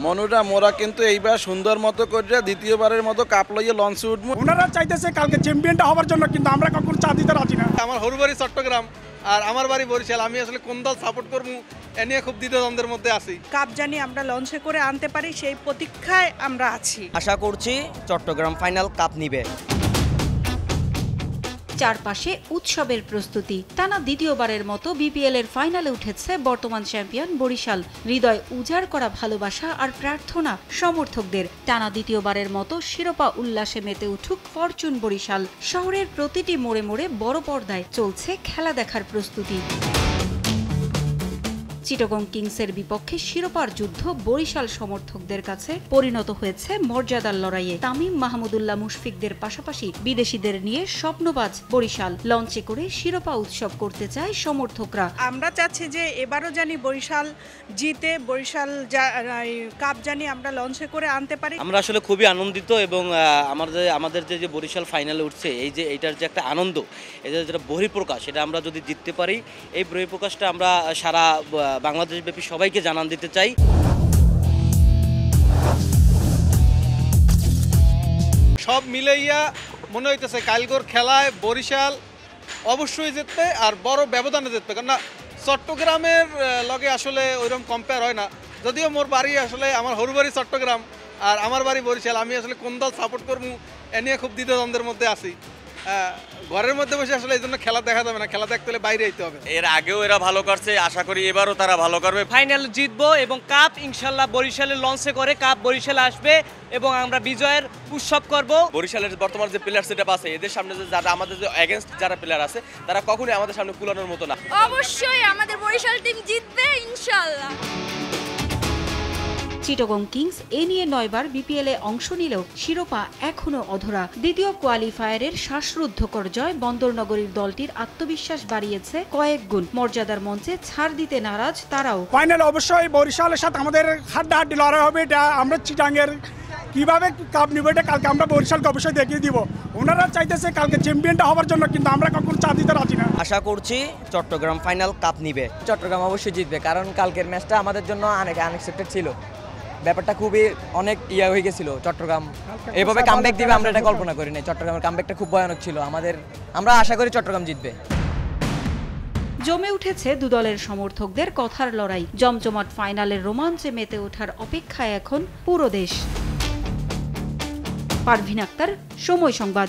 মনুরা মোরা কিন্তু এইবার সুন্দর মতো করে দ্বিতীয়বারের মতো কাপ লইয়ে লঞ্চে উঠবো। ওনারা চাইতেছে কালকে চ্যাম্পিয়নটা হওয়ার জন্য, কিন্তু আমরা কখনো চা দিতে রাজি না। আমার হরুবাড়ি চট্টগ্রাম আর আমার বাড়ি বরিশাল, আমি আসলে কোন দল সাপোর্ট করবো এ নিয়ে খুব দ্বিধাদ্বন্দ্বের মধ্যে আছি। কাপ জানি আমরা লঞ্চে করে আনতে পারি, সেই প্রতীক্ষায় আমরা আছি। আশা করছি চট্টগ্রাম ফাইনাল কাপ নিবে। চারপাশে উৎসবের প্রস্তুতি। টানা দ্বিতীয়বারের মতো বিপিএল এর ফাইনালে উঠেছে বর্তমান চ্যাম্পিয়ন বরিশাল। হৃদয় উজাড় করা ভালোবাসা আর প্রার্থনা সমর্থকদের। টানা দ্বিতীয়বারের মতো শিরোপা উল্লাসে মেতে উঠুক ফরচুন বরিশাল। শহরের প্রতিটি মোড়ে মোড়ে বড় পর্দায় চলছে খেলা দেখার প্রস্তুতি। চিটাগং কিংসের বিপক্ষে শিরোপার যুদ্ধ বরিশাল সমর্থকদের কাছে পরিণত হয়েছে মর্যাদার লড়াইয়ে। তামিম, মাহমুদুল্লাহ মুশফিকদের পাশাপাশি বিদেশিদের নিয়ে স্বপ্নবাজ বরিশাল। লঞ্চে করে শিরোপা উৎসব করতে চায় সমর্থকরা। আমরা চাচ্ছি যে এবারও জানি বরিশাল জিতে, বরিশাল কাপ জানি আমরা লঞ্চে করে আনতে পারি। আমরা আসলে খুবই আনন্দিত এবং আমাদের যে বরিশাল ফাইনালে উঠছে, এইটার যে একটা আনন্দ, এদের যেটা বহিঃপ্রকাশ, এটা আমরা যদি জিততে পারি, এই বহিঃপ্রকাশটা আমরা সারা বাংলাদেশব্যাপী সবাইকে জানান দিতে চাই। সব মিলাইয়া মনে হইতেছে কালগোর খেলায় বরিশাল অবশ্যই জিতবে আর বড় ব্যবধানে জিতবে, কারণ চট্টগ্রামের লগে আসলে ওইরকম কম্পেয়ার হয় না। যদিও মোর বাড়ি আসলে আমার হরুবাড়ি চট্টগ্রাম আর আমার বাড়ি বরিশাল, আমি আসলে কোন দল সাপোর্ট করবো এ নিয়ে খুব দ্বিধাদ্বন্দ্বের মধ্যে আছি। ঘরের মধ্যে বসে আসলে এই জন্য খেলা দেখা যাবে না, খেলা দেখতে হলে বাইরে যেতে হবে। এর আগেও এরা ভালো করছে, আশা করি এবারও তারা ভালো করবে। ফাইনাল জিতবো এবং কাপ ইনশাল্লাহ বরিশালের লঞ্চে করে কাপ বরিশালে আসবে এবং আমরা বিজয়ের উৎসব করব। বরিশালের বর্তমান যে প্লেয়ার সেটআপ আছে, এদের সামনে যে যারা আমাদের যে এগেইনস্ট যারা প্লেয়ার আছে, তারা কখনোই আমাদের সামনে কুলানোর মতো না। অবশ্যই আমাদের বরিশাল টিম জিতবে ইনশাআল্লাহ। চিটাগং কিংস এ নিয়ে 9 বার বিপিএল এ অংশ নিলেও শিরোপা এখনো অধরা। দ্বিতীয় কোয়ালিফায়ারের শ্বাসরুদ্ধকর জয় বন্দরনগরীর দলটির আত্মবিশ্বাস বাড়িয়েছে কয়েক গুণ। মর্যাদার মঞ্চে ছাড় দিতে নারাজ তারাও। ফাইনাল অবশ্যই বরিশালের সাথে আমাদের হাড্ডাহাড্ডি লড়াই হবে। এটা আমরা চিটাঙ্গের কিভাবে কাপ নিব, এটা কালকে আমরা বরিশালকে অবশ্যই দেখিয়ে দিব। ওনারা চাইতেছে কালকে চ্যাম্পিয়নটা হওয়ার জন্য, কিন্তু আমরা কখনো চা দিতে রাজি না। আশা করছি চট্টগ্রাম ফাইনাল কাপ নিবে। চট্টগ্রাম অবশ্যই জিতবে, কারণ কালকের ম্যাচটা আমাদের জন্য অনেক আনএক্সপেক্টেড ছিল। ব্যাপারটা খুবই অনেক হয়ে গেছিল। চট্টগ্রাম এইভাবে কামব্যাক দিবে আমরা এটা কল্পনা করি নাই। চট্টগ্রামের কামব্যাকটা খুব ভয়ানক ছিল। আমরা আশা করি চট্টগ্রাম জিতবে। জমে উঠেছে দুদলের সমর্থকদের কথার লড়াই। জমজমাট ফাইনালের রোমাঞ্চে মেতে ওঠার অপেক্ষায় এখন পুরো দেশ। পারভিন আক্তার, সময় সংবাদ।